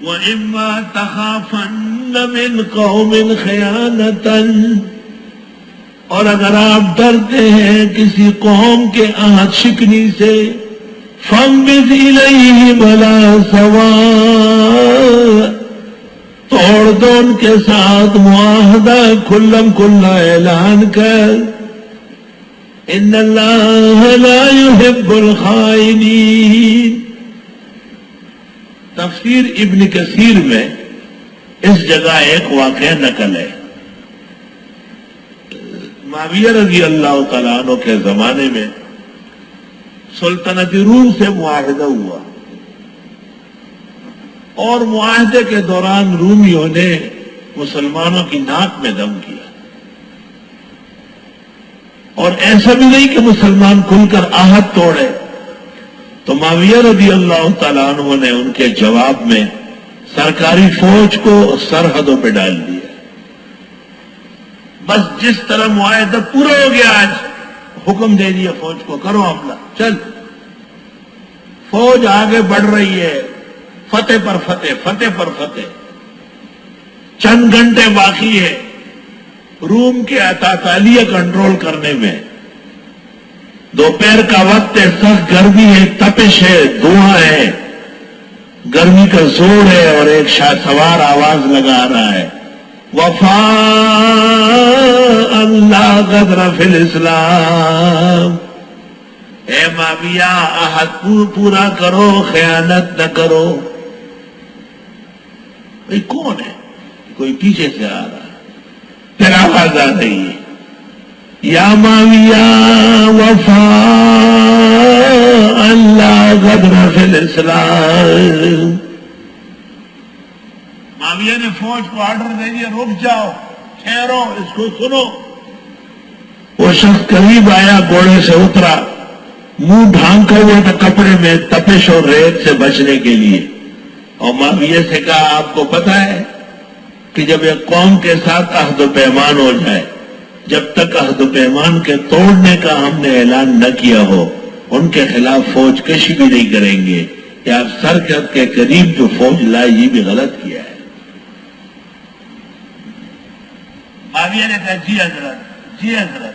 وَإِمَّا تَخَافَنَّ مِنْ قَوْمٍ خِيَانَةً، اور اگر آپ ڈرتے ہیں کسی قوم کے عہد شکنی سے، فَانبِذْ إِلَيْهِمْ عَلَىٰ سَوَاءٍ، توڑ دو ان کے ساتھ معاہدہ کھلم کھلا اعلان کر، ان اللہ لا يحب الخائنین۔ تفسیر ابن کثیر میں اس جگہ ایک واقعہ نقل ہے۔ معاویہ رضی اللہ تعالیٰ عنہ کے زمانے میں سلطنت روم سے معاہدہ ہوا، اور معاہدے کے دوران رومیوں نے مسلمانوں کی ناک میں دم کیا، اور ایسا بھی نہیں کہ مسلمان کھل کر عہد توڑے، تو معاویہ رضی اللہ تعالیٰ عنہ نے ان کے جواب میں سرکاری فوج کو سرحدوں پہ ڈال دیا۔ بس جس طرح معاہدہ پورا ہو گیا، آج حکم دے دیا فوج کو، کرو حملہ، چل۔ فوج آگے بڑھ رہی ہے، فتح پر فتح، فتح پر فتح۔ چند گھنٹے باقی ہے روم کے اطاطالیہ کنٹرول کرنے میں۔ دوپہر کا وقت ہے، سخت گرمی ہے، تپش ہے، دھواں ہے، گرمی کا زور ہے، اور ایک شاہ سوار آواز لگا رہا ہے، وفا اللہ غدر فی الاسلام، اے معاویہ عہد پورا کرو، خیانت نہ کرو۔ بھئی کون ہے؟ کوئی پیچھے سے آ رہا ہے، پھر آواز آ رہی ہے، یا معاویہ وفا اللہ غدر فی الاسلام۔ معاویہ نے فوج کو آرڈر دے دیا، رک جاؤ، ٹھہرو، اس کو سنو۔ وہ شخص قریب آیا، گھوڑے سے اترا، منہ ڈھانکا ہوا تھا کپڑے میں، تپش اور ریت سے بچنے کے لیے، اور معاویہ سے کہا، آپ کو پتا ہے کہ جب ایک قوم کے ساتھ عہد و پیمان ہو جائے، جب تک عہد و پیمان کے توڑنے کا ہم نے اعلان نہ کیا ہو، ان کے خلاف فوج کشی بھی نہیں کریں گے، یا آپ سرحد کے قریب جو فوج لائے، یہ بھی غلط کیا ہے۔ معاویہ نے کہا، جی حضرت، جی حضرت۔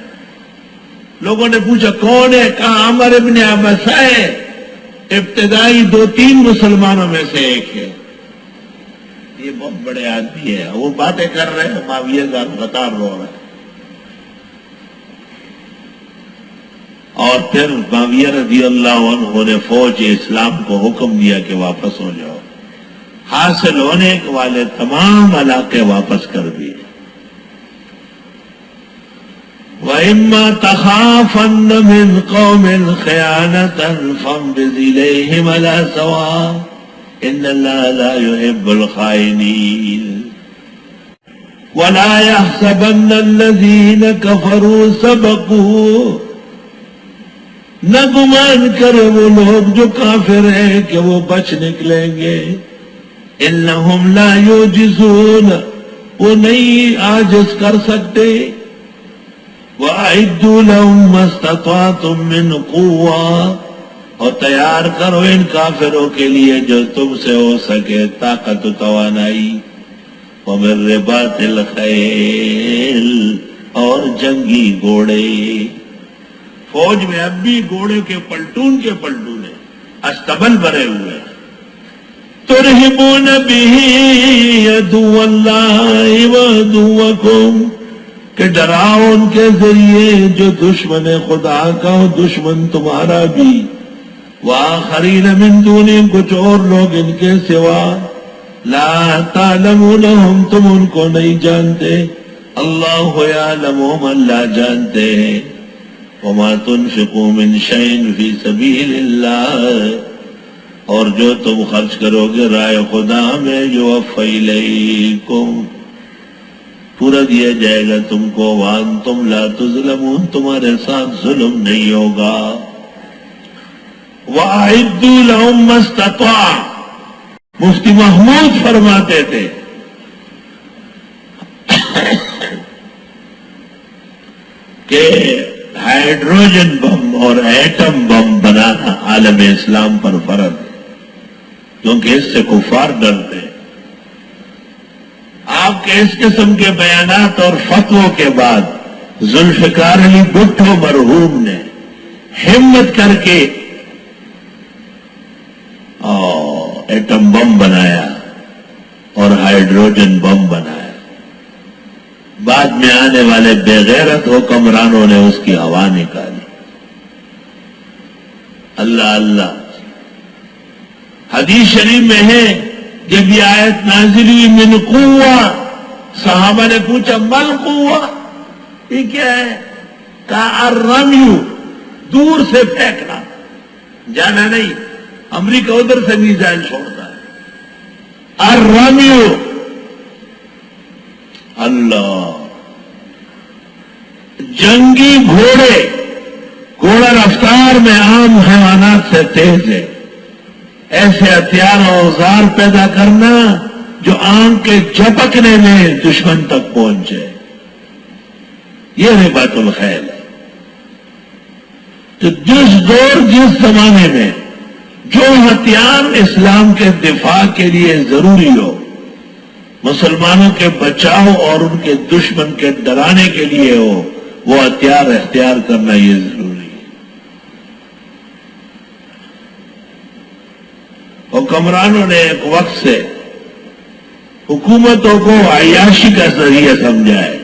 لوگوں نے پوچھا کون ہے؟ کہا عمر ابن عبسہ ہے، ابتدائی 2-3 مسلمانوں میں سے ایک ہے، یہ بہت بڑے آدمی ہے۔ وہ باتیں کر رہے ہیں، معاویہ غطار رو رہا ہے۔ اور پھر معاویہ رضی اللہ عنہ نے فوج اسلام کو حکم دیا کہ واپس ہو جاؤ، حاصل ہونے والے تمام علاقے واپس کر دیے۔ وَإِمَّا تَخَافَنَّ مِنْ قَوْمٍ خِيَانَةً فَانبِذْ إِلَيْهِمْ عَلَىٰ سَوَاءٍ إِنَّ اللَّهَ لَا يُحِبُّ الْخَائِنِينَ وَلَا يَحْسَبَنَّ الَّذِينَ كَفَرُوا سَبَقُوا، نہ گمان کرے وہ لوگ جو کافر ہیں کہ وہ بچ نکلیں گے، إِنَّهُمْ لَا يُعْجِزُونَ، وہ نہیں عاجز کر سکتے، وَأَعِدُّوا لَهُم مَّا اسْتَطَعْتُم مِّن قُوَّةٍ، اور تیار کرو ان کافروں کے لیے جو تم سے ہو سکے طاقت و توانائی، وَمِن رِّبَاطِ الْخَيْلِ، اور جنگی گھوڑے۔ فوج میں اب بھی گھوڑے کے پلٹون ہیں، استبل بھرے ہوئے، تُرْهِبُونَ بِهِ عَدُوَّ اللَّهِ وَعَدُوَّكُمْ، کہ ڈراؤ ان کے ذریعے جو دشمن خدا کا ہو، دشمن تمہارا بھی، وآخرین من دونہم، کچھ اور لوگ ان کے سوا، لا تعلمونہم، تم ان کو نہیں جانتے، اللہ یعلمہم، اللہ جانتے ہیں، وما تنفقوا من شیء فی سبیل اللہ، اور جو تم خرچ کرو گے راہ خدا میں، یوفی الیکم، پورا دیا جائے گا تم کو، وانتم لا تظلمون، تمہارے ساتھ ظلم نہیں ہوگا۔ وَأَعِدُّوا لَهُم مَّا اسْتَطَعْتُم، مفتی محمود فرماتے تھے کہ ہائیڈروجن بم اور ایٹم بم بنانا عالم اسلام پر فرض ہے، کیونکہ اس سے کفار ڈرتے ہیں۔ اب کہ اس قسم کے بیانات اور فتووں کے بعد ذوالفقار علی بھٹو مرحوم نے ہمت کر کے ایٹم بم بنایا اور ہائیڈروجن بم بنایا. بعد میں آنے والے بے غیرت حکمرانوں نے اس کی ہوا نکالی. اللہ اللہ. حدیث شریف میں ہے جب یہ آیت نازل ہوئی من قوہ، صحابہ نے پوچھا مل قوہ، یہ کیا ہے؟ کہا الرمیو، دور سے پھینکنا، جانا نہیں. امریکہ ادھر سے میزائل چھوڑتا ہے. الرمیو. اللہ. جنگی گھوڑا رفتار میں عام حیوانات سے تیز ہے. ایسے ہتھیار اور اوزار پیدا کرنا جو آنکھ کے جھپکنے میں دشمن تک پہنچے، یہ رباط الخیل ہے. تو جس دور جس زمانے میں جو ہتھیار اسلام کے دفاع کے لیے ضروری ہو، مسلمانوں کے بچاؤ اور ان کے دشمن کے ڈرانے کے لیے ہو، وہ ہتھیار اختیار کرنا یہ ضروری ہے. حکمرانوں نے ایک وقت سے حکومتوں کو عیاشی کا ذریعہ سمجھا ہے.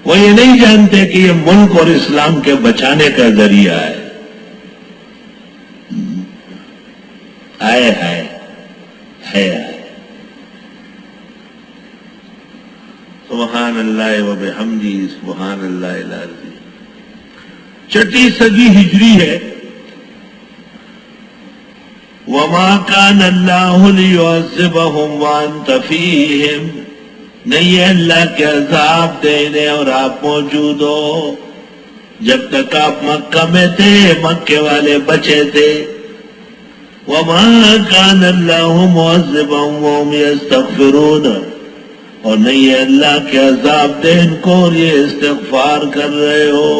وہ یہ نہیں جانتے کہ یہ ملک اور اسلام کے بچانے کا ذریعہ ہے. ہے سبحان اللہ و بحمدہ سبحان اللہ العظیم. چھٹی صدی ہجری ہے. وما كان اللہ لیعذبہم وانت فیہم، نہیں ہے اللہ کے عذاب دینے اور آپ موجود ہو جب تک آپ مکہ میں تھے، مکے والے بچے تھے. وما كان اللہ معذبہم وہم یستغفرون، اور نہیں ہے اللہ کے عذاب دے ان کو اور یہ استغفار کر رہے ہو.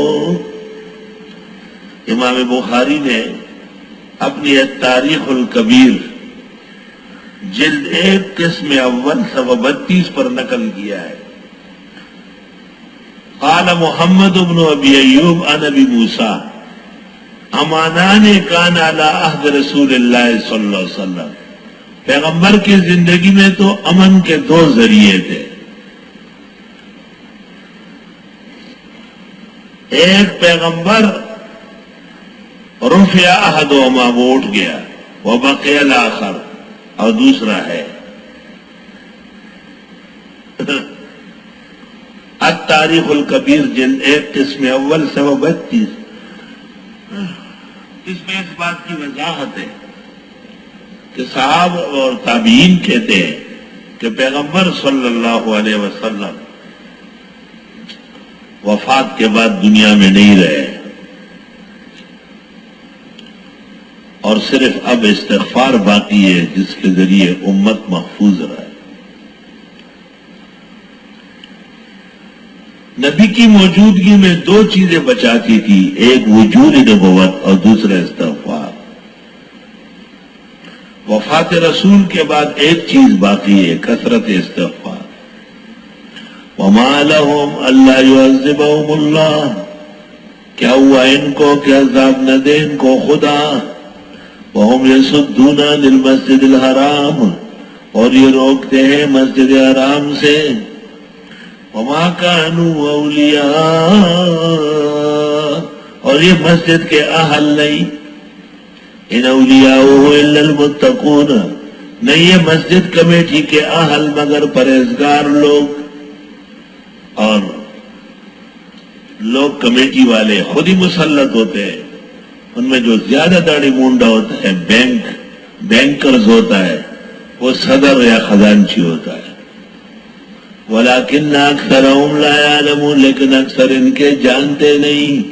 امام بخاری نے اپنی تاریخ الکبیر جلد 1 قسم اول 132 پر نقل کیا ہے. قال محمد بن ابی ایوب عن ابی موسیٰ امانان کان علی عہد رسول اللہ صلی اللہ علیہ وسلم، پیغمبر کی زندگی میں تو امن کے 2 ذریعے تھے. ایک پیغمبر رفع احدہما، وہ اٹھ گیا، وبقی الاخر، اور دوسرا ہے التاریخ الکبیر جلد 1 قسم اول 132. اس میں اس بات کی وضاحت ہے کہ صحابہ اور تابعین کہتے ہیں کہ پیغمبر صلی اللہ علیہ وسلم وفات کے بعد دنیا میں نہیں رہے، اور صرف اب استغفار باقی ہے جس کے ذریعے امت محفوظ رہے. نبی کی موجودگی میں 2 چیزیں بچاتی تھی، ایک وجود نبوت اور دوسرا استغفار. وفات رسول کے بعد ایک چیز باقی ہے، کثرت استغفار. وما لهم الا يعذبهم اللہ، کیا ہوا ان کو کہ عذاب نہ دے ان کو خدا. وهم يصدون عن المسجد الحرام، اور یہ روکتے ہیں مسجد حرام سے. وما كانوا اولیاء، اور یہ مسجد کے اہل نہیں. ان اولیاؤہ الا المتقون، نہیں یہ مسجد کمیٹی کے اہل مگر پرہیزگار لوگ. اور لوگ کمیٹی والے خود ہی مسلط ہوتے ہیں، ان میں جو زیادہ داڑھی مونڈا ہوتا ہے بینکرز ہوتا ہے، وہ صدر یا خزانچی ہوتا ہے. ولیکن اکثرهم لا یعلمون، لیکن اکثر ان کے جانتے نہیں.